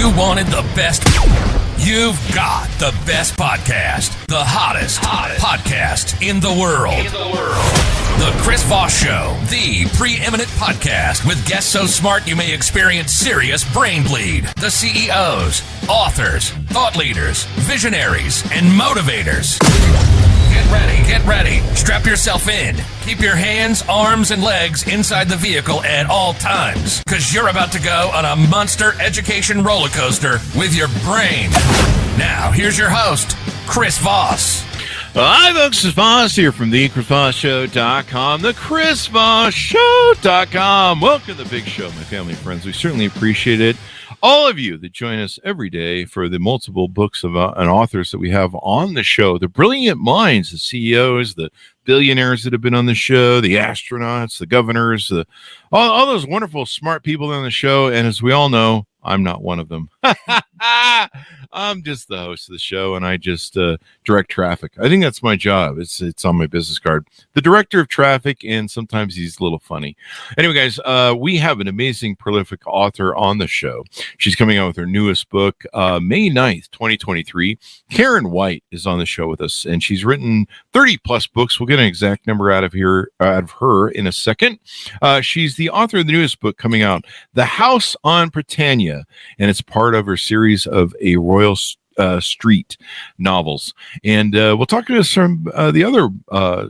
You wanted the best. You've got the best podcast. The hottest podcast in the world. The Chris Voss Show, the preeminent podcast with guests so smart you may experience serious brain bleed. The CEOs, authors, thought leaders, visionaries, and motivators. Get ready. Strap yourself in. Keep your hands, arms, and legs inside the vehicle at all times, because you're about to go on a monster education roller coaster with your brain. Now, here's your host, Chris Voss. Hi, folks. This is Voss here from the ChrisVossShow.com, the ChrisVossShow.com. Welcome to the big show, my family and friends. We certainly appreciate it. All of you that join us every day for the multiple books of and authors that we have on the show, the brilliant minds, the CEOs, the billionaires that have been on the show, the astronauts, the governors, all those wonderful, smart people on the show. And as we all know, I'm not one of them. I'm just the host of the show, and I just direct traffic. I think that's my job. It's on my business card. The director of traffic, and sometimes he's a little funny. Anyway, guys, we have an amazing, prolific author on the show. She's coming out with her newest book, May 9th, 2023. Karen White is on the show with us, and she's written 30-plus books. We'll get an exact number out of her in a second. She's the author of the newest book coming out, The House on Prytania, and it's part of her series of a Royal Street novels. And we'll talk about some the other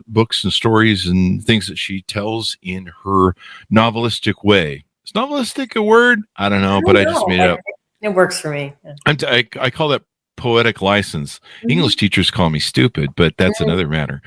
books and stories and things that she tells in her novelistic way. Is novelistic a word? I don't know, but I just made it up. It works for me. I call that poetic license. Mm-hmm. English teachers call me stupid, but that's another matter.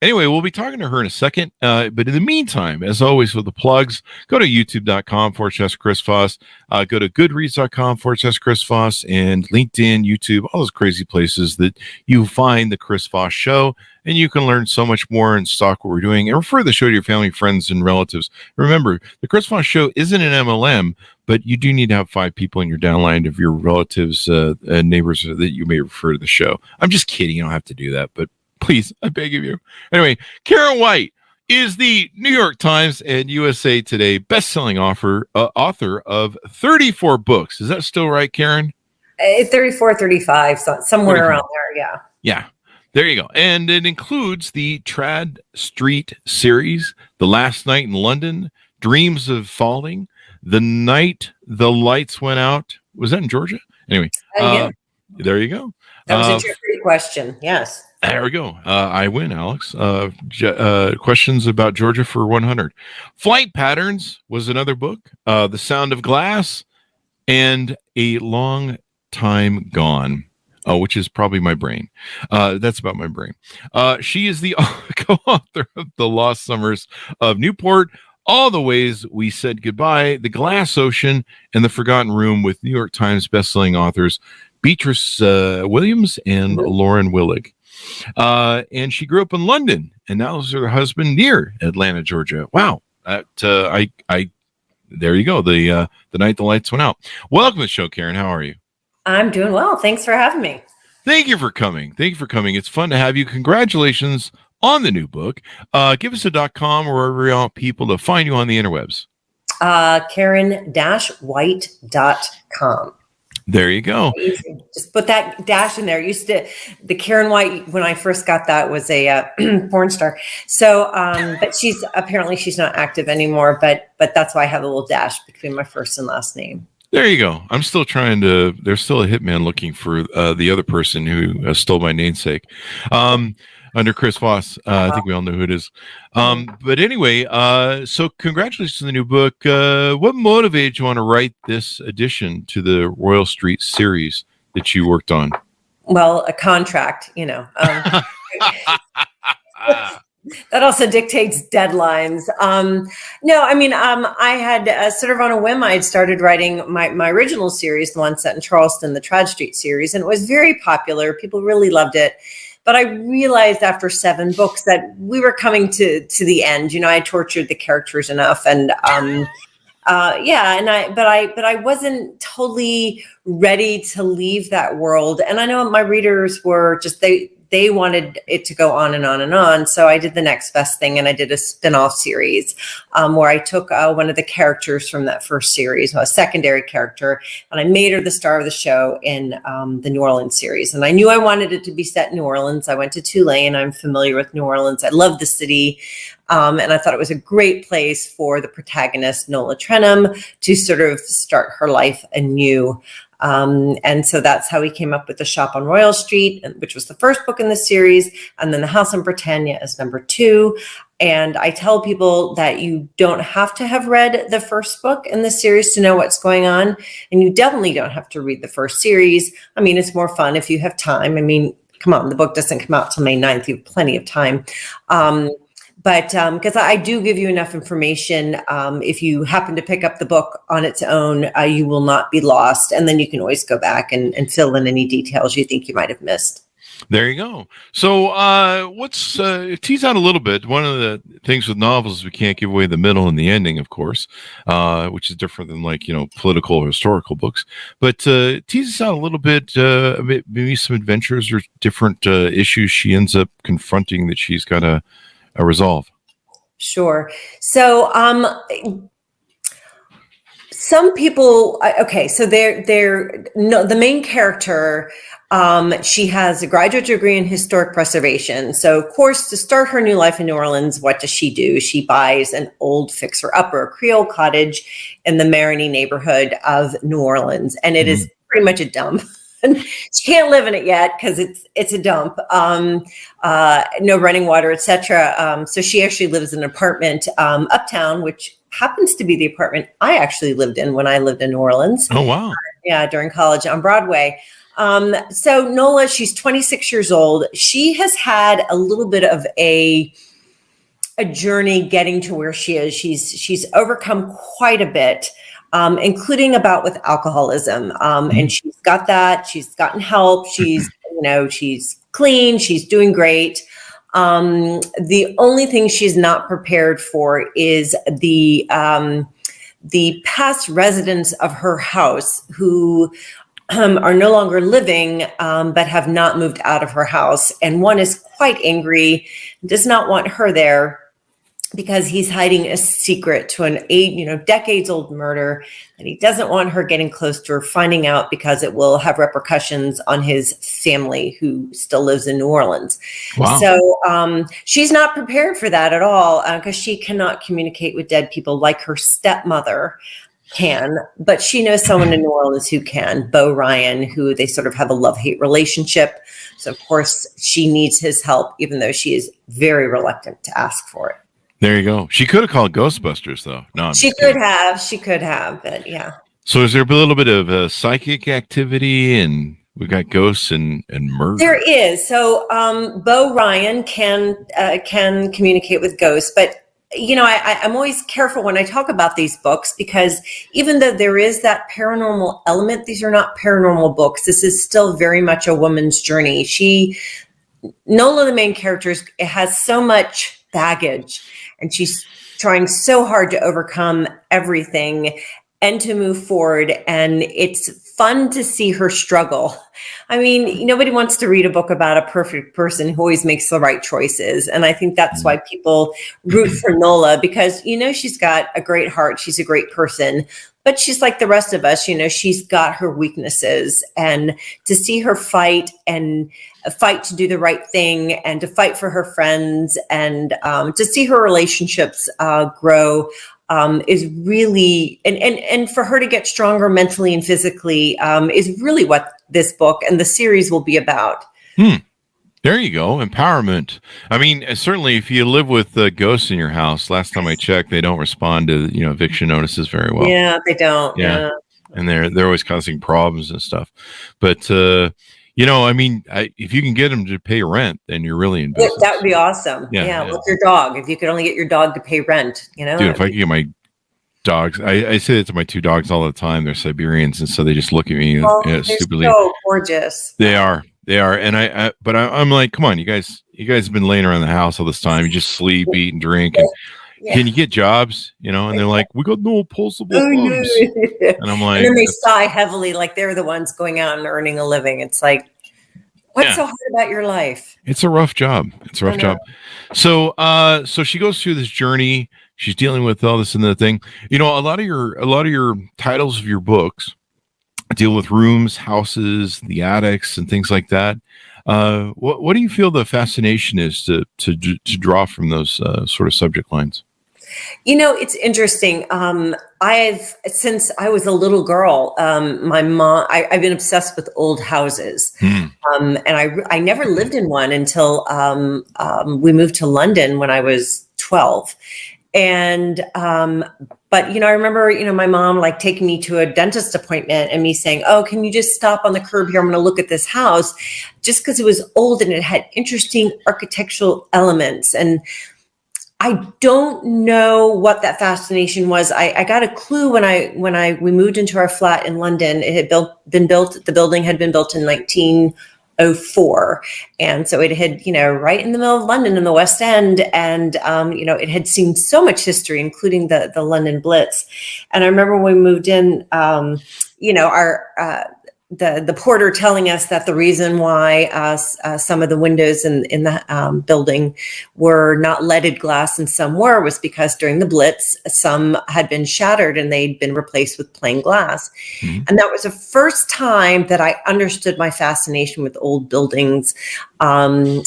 Anyway, we'll be talking to her in a second. But in the meantime, as always with the plugs, go to youtube.com/Chris Voss. Go to goodreads.com/Chris Voss, and LinkedIn, YouTube, all those crazy places that you find the Chris Voss Show. And you can learn so much more and stalk what we're doing and refer the show to your family, friends, and relatives. Remember, the Chris Voss Show isn't an MLM, but you do need to have 5 people in your downline of your relatives and neighbors that you may refer to the show. I'm just kidding. You don't have to do that, but please, I beg of you. Anyway, Karen White is the New York Times and USA Today bestselling author of 34 books. Is that still right, Karen? 34, 35, so somewhere 35. Around there, yeah. Yeah, there you go. And it includes the Trad Street series, The Last Night in London, Dreams of Falling, The Night the Lights Went Out. Was that in Georgia? Anyway, there you go. That was a Jeopardy question, yes. There we go. I win, Alex. Questions about Georgia for 100. Flight Patterns was another book. The Sound of Glass, and A Long Time Gone, which is probably my brain. That's about my brain. She is the co-author of The Lost Summers of Newport, All the Ways We Said Goodbye, The Glass Ocean, and The Forgotten Room, with New York Times bestselling authors Beatrice Williams and Lauren Willig. And she grew up in London, and now is her husband near Atlanta, Georgia. Wow. There you go. The Night the Lights Went Out. Welcome to the show, Karen. How are you? I'm doing well. Thanks for having me. Thank you for coming. It's fun to have you. Congratulations on the new book. Give us a .com or wherever you want people to find you on the interwebs. Karen-White.com. There you go. Just put that dash in there. The Karen White, when I first got that, was a porn star. So, but she's not active anymore, but that's why I have a little dash between my first and last name. There you go. I'm still there's still a hitman looking for the other person who stole my namesake. Under Chris Voss. I think we all know who it is. But anyway, so congratulations on the new book. What motivated you want to write this addition to the Royal Street series that you worked on? Well, a contract, that also dictates deadlines. I had sort of on a whim, I had started writing my original series, the one set in Charleston, the Trad Street series, and it was very popular. People really loved it. But I realized after 7 books that we were coming to the end. I had tortured the characters enough, and I wasn't totally ready to leave that world. And I know my readers were just they they wanted it to go on and on and on. So I did the next best thing, and I did a spin-off series where I took one of the characters from that first series, a secondary character, and I made her the star of the show in the New Orleans series. And I knew I wanted it to be set in New Orleans. I went to Tulane. I'm familiar with New Orleans. I love the city. And I thought it was a great place for the protagonist, Nola Trenholm, to sort of start her life anew. And so that's how we came up with The Shop on Royal Street, which was the first book in the series. And then The House in Prytania is number 2. And I tell people that you don't have to have read the first book in the series to know what's going on. And you definitely don't have to read the first series. I mean, it's more fun if you have time. I mean, come on, the book doesn't come out till May 9th. You have plenty of time. But because I do give you enough information, if you happen to pick up the book on its own, you will not be lost. And then you can always go back and fill in any details you think you might have missed. There you go. So let's tease out a little bit. One of the things with novels is we can't give away the middle and the ending, of course, which is different than political or historical books. But tease us out a little bit, maybe some adventures or different issues she ends up confronting that she's got to resolve. Sure. So some people, so the main character, she has a graduate degree in historic preservation. So of course, to start her new life in New Orleans, what does she do? She buys an old fixer-upper, a Creole cottage in the Marigny neighborhood of New Orleans. And it is pretty much a dump. She can't live in it yet because it's a dump, no running water, etc. So she actually lives in an apartment uptown, which happens to be the apartment I actually lived in when I lived in New Orleans. Oh, wow. Yeah, during college on Broadway. So Nola, she's 26 years old. She has had a little bit of a journey getting to where she is. She's overcome quite a bit. Including about with alcoholism. And she's got that. She's gotten help. She's clean. She's doing great. The only thing she's not prepared for is the past residents of her house who are no longer living, but have not moved out of her house. And one is quite angry, does not want her there, because he's hiding a secret to an decades-old murder that he doesn't want her getting close to or finding out, because it will have repercussions on his family who still lives in New Orleans. Wow. So she's not prepared for that at all, because she cannot communicate with dead people like her stepmother can, but she knows someone in New Orleans who can, Beau Ryan, who they sort of have a love-hate relationship. So of course she needs his help, even though she is very reluctant to ask for it. There you go. She could have called Ghostbusters, though. No, she could have, but yeah. So is there a little bit of psychic activity, and we've got ghosts and murder? There is. So Beau Ryan can communicate with ghosts, but I'm always careful when I talk about these books, because even though there is that paranormal element, these are not paranormal books. This is still very much a woman's journey. Nola, the main character, has so much baggage, and she's trying so hard to overcome everything and to move forward. And it's fun to see her struggle. I mean, nobody wants to read a book about a perfect person who always makes the right choices. And I think that's why people root for Nola, because, she's got a great heart. She's a great person, but she's like the rest of us. She's got her weaknesses, and to see her fight to do the right thing, and to fight for her friends, and to see her relationships grow is really, and for her to get stronger mentally and physically is really what this book and the series will be about. There you go. Empowerment. I mean, certainly if you live with ghosts in your house, last time I checked, they don't respond to, eviction notices very well. Yeah, they don't. Yeah. And they're always causing problems and stuff. But, if you can get them to pay rent, then you're really in business. That would be awesome. Yeah. With your dog, if you could only get your dog to pay rent, Dude, if I could get my dogs, I say that to my 2 dogs all the time. They're Siberians, and so they just look at me stupidly. They're so gorgeous. They are. And I'm like, come on, you guys have been laying around the house all this time. You just sleep, eat, and drink. And can you get jobs? And they're like, we got no opposable thumbs. And I'm like, and then they sigh heavily, like they're the ones going out and earning a living. It's like, What's so hard about your life? It's a rough job. It's a rough job. So, so she goes through this journey. She's dealing with all this and that thing. You know, a lot of your titles of your books deal with rooms, houses, the attics, and things like that. What do you feel the fascination is to draw from those sort of subject lines? You know, it's interesting. Since I was a little girl, my mom, I've been obsessed with old houses. And I never lived in one until we moved to London when I was 12. And, but, you know, I remember, you know, my mom like taking me to a dentist appointment and me saying, oh, can you just stop on the curb here? I'm going to look at this house, just because it was old and it had interesting architectural elements. And I don't know what that fascination was. I got a clue when we moved into our flat in London. It had been built. The building had been built in 1904, and so it had, you know, right in the middle of London in the West End, and you know, it had seen so much history, including the London Blitz. And I remember when we moved in, you know, the porter telling us that the reason why some of the windows in the building were not leaded glass and some was because during the Blitz, some had been shattered and they'd been replaced with plain glass. Mm-hmm. And that was the first time that I understood my fascination with old buildings. And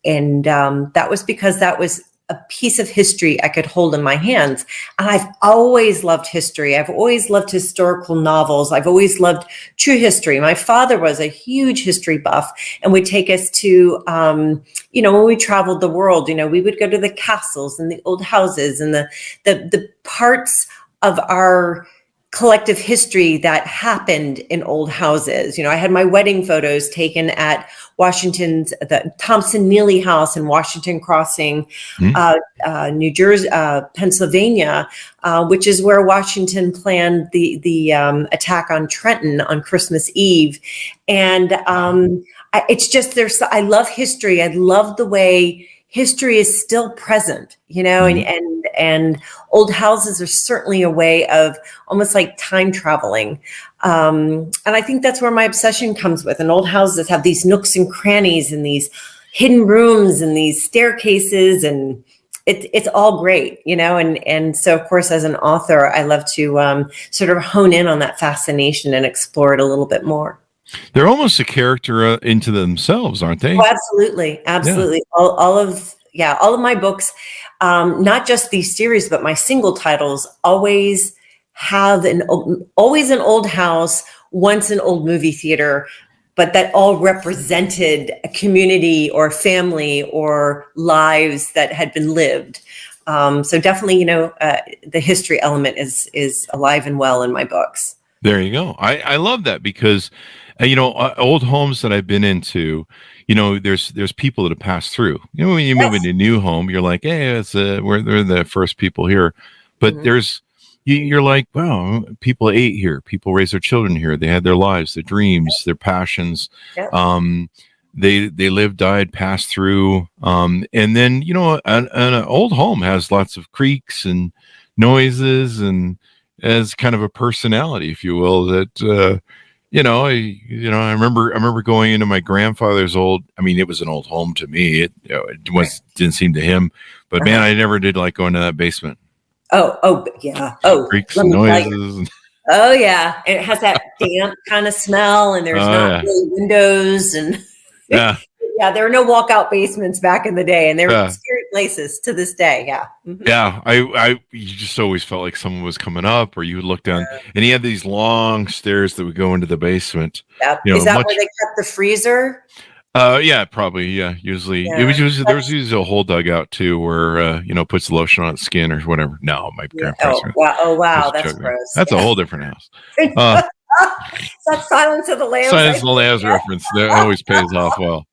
that was because that was a piece of history I could hold in my hands. And I've always loved history. I've always loved historical novels. I've always loved true history. My father was a huge history buff and would take us to, you know, when we traveled the world, you know, we would go to the castles and the old houses and the parts of our collective history that happened in old houses. You know, I had my wedding photos taken at the Thompson Neely House in Washington Crossing, New Jersey, Pennsylvania, which is where Washington planned the attack on Trenton on Christmas Eve. And it's just I love history. I love the way history is still present, you know, and old houses are certainly a way of almost like time traveling. And I think that's where my obsession comes with. And old houses have these nooks and crannies and these hidden rooms and these staircases, and it's all great, you know. And so, of course, as an author, I love to sort of hone in on that fascination and explore it a little bit more. They're almost a character into themselves, aren't they? Oh, absolutely. Absolutely. Yeah. All of my books, not just these series, but my single titles always have always an old house, once an old movie theater, but that all represented a community or family or lives that had been lived. So definitely, you know, the history element is alive and well in my books. There you go. I love that because, you know, old homes that I've been into, you know, there's people that have passed through. You know, when you move into a new home, you're like, hey, we're the first people here. But you're like, wow, people ate here. People raised their children here. They had their lives, their dreams, their passions. They lived, died, passed through. And then, you know, an old home has lots of creaks and noises and as kind of a personality, if you will, that, you know, I remember going into my grandfather's old, I mean, it was an old home to me. It didn't seem to him, but man, I never did like going to that basement. Oh yeah. Oh, creaks and noises. Oh yeah. It has that damp kind of smell and there's not really windows and yeah, there were no walkout basements back in the day, and they were scary places to this day. Yeah. Mm-hmm. Yeah. You just always felt like someone was coming up, or you would look down, and he had these long stairs that would go into the basement. Yep. You know, is that where they kept the freezer? Yeah, probably. Yeah, usually it was usually there was usually a whole dugout too, where you know, puts the lotion on its skin or whatever. No, my grandparents. Oh wow, that's gross. That's a whole different house. That's Silence of the Lambs. Silence of the Lambs reference that always pays off well.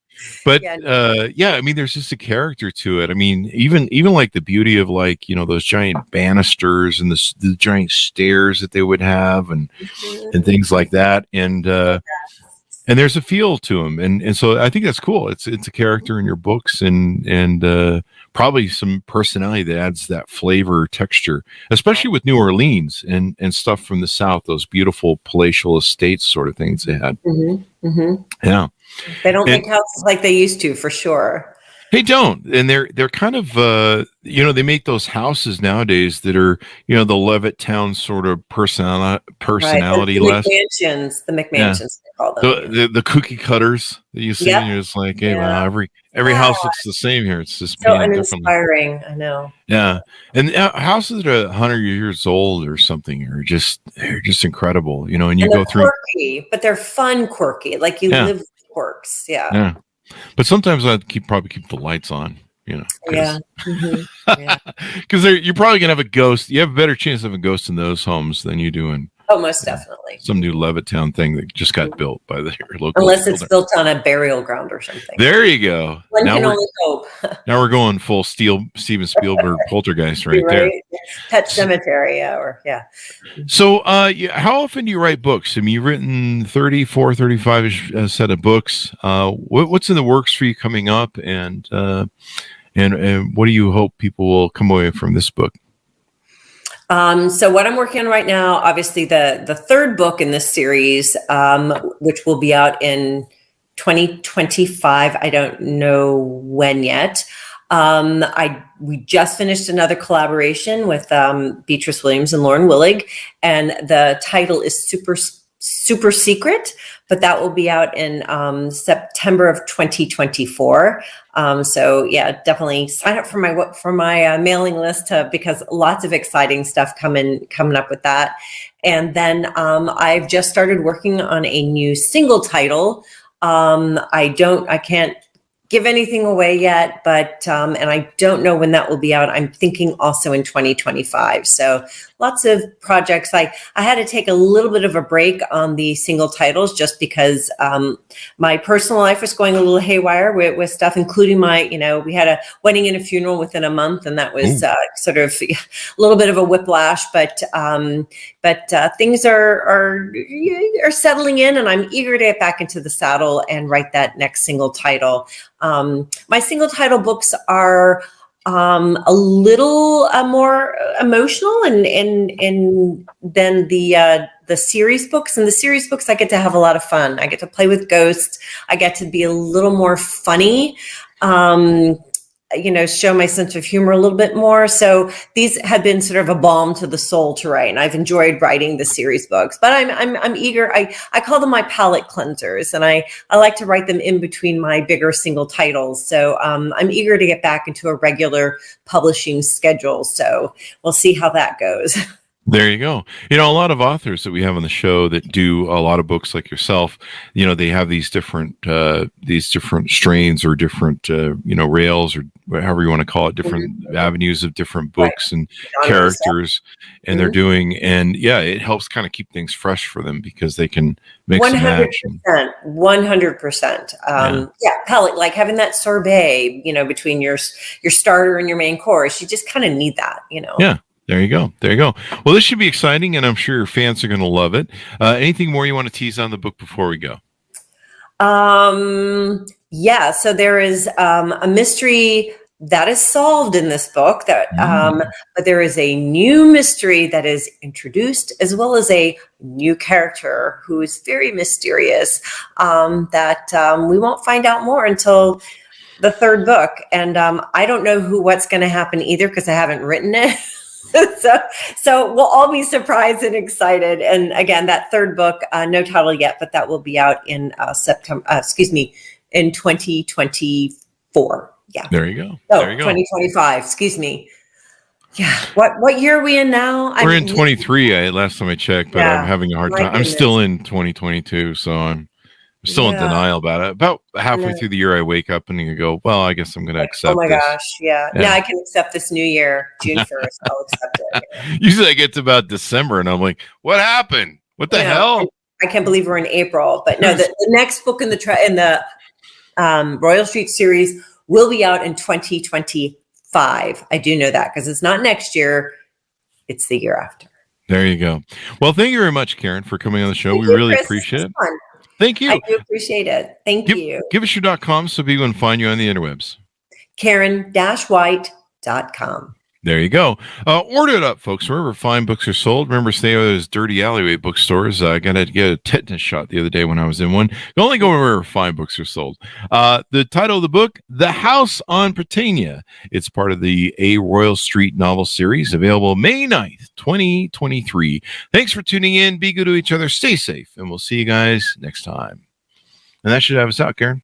But I mean, there's just a character to it. I mean, even like the beauty of, like, you know, those giant banisters and the giant stairs that they would have and things like that. And and there's a feel to him, and so I think that's cool. It's a character in your books, and probably some personality that adds that flavor, texture, especially with New Orleans and stuff from the South. Those beautiful palatial estates, sort of things they had. Mm-hmm. Mm-hmm. Yeah, They don't and make houses like they used to, for sure. they don't, and they're kind of they make those houses nowadays that are the Levittown sort of Right. personality The less. McMansions, Yeah. they call them. Yeah. The cookie cutters that you see, Yep. and you're just like, hey, Yeah. wow, every house looks the same here. It's just So painted differently. uninspiring. I know. Yeah, and houses that are 100 years old or something they're just incredible, and you And they're go through. quirky, but they're fun quirky. Like you Yeah, live with quirks. Yeah. yeah. But sometimes I'd probably keep the lights on, Yeah. because Mm-hmm. Yeah. you're probably gonna have a ghost. You have a better chance of a ghost in those homes than you do in Oh, most definitely. some new Levittown thing that just got built by the local. Unless it's builder. built on a burial ground or something. There you go. One can only hope. Now we're going full Steven Spielberg poltergeist right there. Pet Cemetery, yeah. So, how often do you write books? I mean, you've written 34, 35 set of books. What's in the works for you coming up, and what do you hope people will come away from this book? So what I'm working on right now, obviously the third book in this series, which will be out in 2025. I don't know when yet. We just finished another collaboration with Beatrice Williams and Lauren Willig, and the title is Super Secret, but that will be out in September of 2024. So yeah, definitely sign up for my mailing list because lots of exciting stuff coming up with that. And then I've just started working on a new single title. I can't give anything away yet, but and I don't know when that will be out. I'm thinking also in 2025. So lots of projects. I had to take a little bit of a break on the single titles just because my personal life was going a little haywire with stuff, including we had a wedding and a funeral within a month, and that was sort of a little bit of a whiplash. But things are settling in, and I'm eager to get back into the saddle and write that next single title. My single title books are a little more emotional and than the series books. And the series books, I get to have a lot of fun. I get to play with ghosts. I get to be a little more funny. Show my sense of humor a little bit more. So these have been sort of a balm to the soul to write, and I've enjoyed writing the series books. But I'm eager. I call them my palate cleansers, and I like to write them in between my bigger single titles. So I'm eager to get back into a regular publishing schedule. So we'll see how that goes. There you go. A lot of authors that we have on the show that do a lot of books like yourself, they have these different strains or different, rails or however you want to call it, different avenues of different books and characters, and they're doing, and yeah, it helps kind of keep things fresh for them because they can mix and match. 100%. Palette, like having that sorbet, between your starter and your main course, you just kind of need that, Yeah. There you go. Well, this should be exciting, and I'm sure your fans are going to love it. Anything more you want to tease on the book before we go? Yeah. So there is a mystery that is solved in this book, but there is a new mystery that is introduced, as well as a new character who is very mysterious that we won't find out more until the third book. And I don't know what's going to happen either because I haven't written it. So we'll all be surprised and excited. And again, that third book, no title yet, but that will be out in in 2024. Yeah. There you go. Oh, 2025. Excuse me. Yeah. What year are we in now? We're in 23. Last time I checked, but I'm having a hard time. I'm still in 2022, so I'm still in denial about it. About halfway through the year, I wake up and you go, well, I guess I'm going to accept this. Oh my gosh. Yeah. Now I can accept this new year, June 1st. I'll accept it. Yeah. Usually I get to about December and I'm like, what happened? What the hell? I can't believe we're in April, but no, the next book in the Royal Street series will be out in 2025. I do know that because it's not next year. It's the year after. There you go. Well, thank you very much, Karen, for coming on the show. We really appreciate it. Thank you. I do appreciate it. Thank you. Give us your .com so people can find you on the interwebs. Karen-white.com. There you go. Order it up, folks. Wherever fine books are sold. Remember, stay out of those dirty alleyway bookstores. I got to get a tetanus shot the other day when I was in one. You only go wherever fine books are sold. The title of the book, The House on Prytania. It's part of the A Royal Street novel series, available May 9th, 2023. Thanks for tuning in. Be good to each other. Stay safe. And we'll see you guys next time. And that should have us out, Karen.